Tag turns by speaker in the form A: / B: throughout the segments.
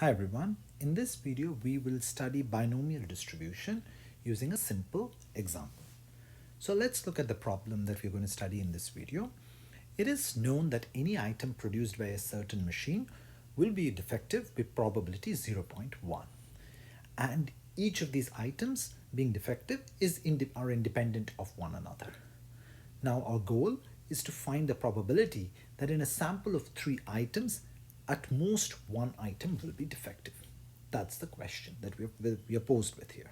A: Hi everyone, in this video we will study binomial distribution using a simple example. So let's look at the problem that we're going to study in this video. It is known that any item produced by a certain machine will be defective with probability 0.1, and each of these items being defective are independent of one another. Now our goal is to find the probability that in a sample of 3 items, at most one item will be defective. That's the question that we are posed with here.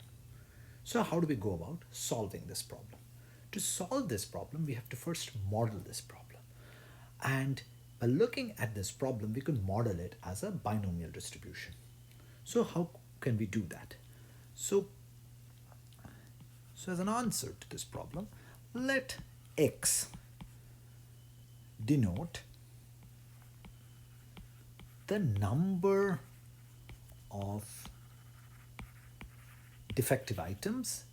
A: So how do we go about solving this problem? To solve this problem, we have to first model this problem. And by looking at this problem, we can model it as a binomial distribution. So how can we do that? So as an answer to this problem, let X denote the number of defective items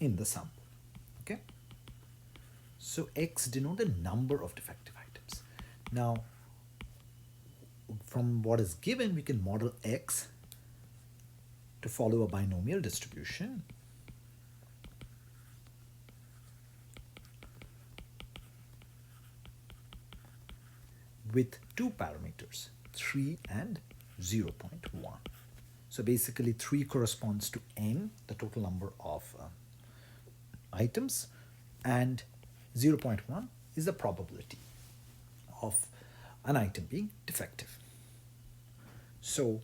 A: in the sample. Okay, so X denote the number of defective items. Now from what is given, we can model X to follow a binomial distribution with 2 parameters, 3 and 0.1. So basically 3 corresponds to n, the total number of items, and 0.1 is the probability of an item being defective. So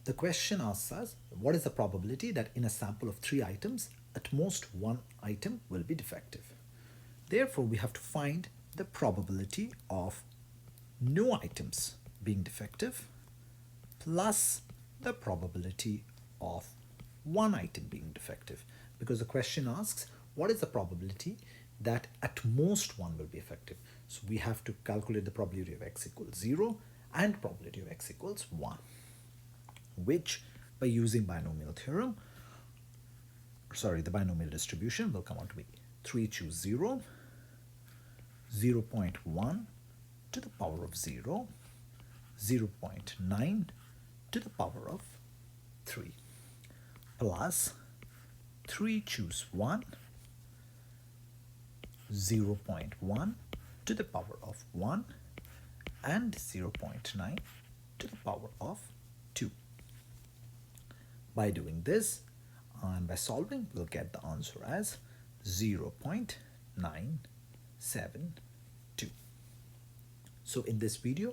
A: the question asks us, what is the probability that in a sample of 3 items, at most one item will be defective? Therefore, we have to find the probability of no items being defective plus the probability of one item being defective, because the question asks what is the probability that at most one will be effective. So we have to calculate the probability of X equals 0 and probability of X equals 1, which by using binomial distribution will come out to be 3 choose 0, 0.1 to the power of 0, 0.9 to the power of 3, plus 3 choose 1, 0.1 to the power of 1, and 0.9 to the power of 2. By doing this and by solving, we'll get the answer as 0.972. So in this video,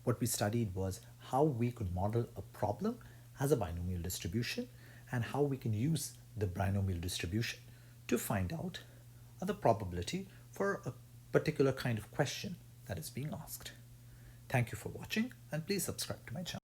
A: what we studied was how we could model a problem as a binomial distribution and how we can use the binomial distribution to find out the probability for a particular kind of question that is being asked. Thank you for watching, and please subscribe to my channel.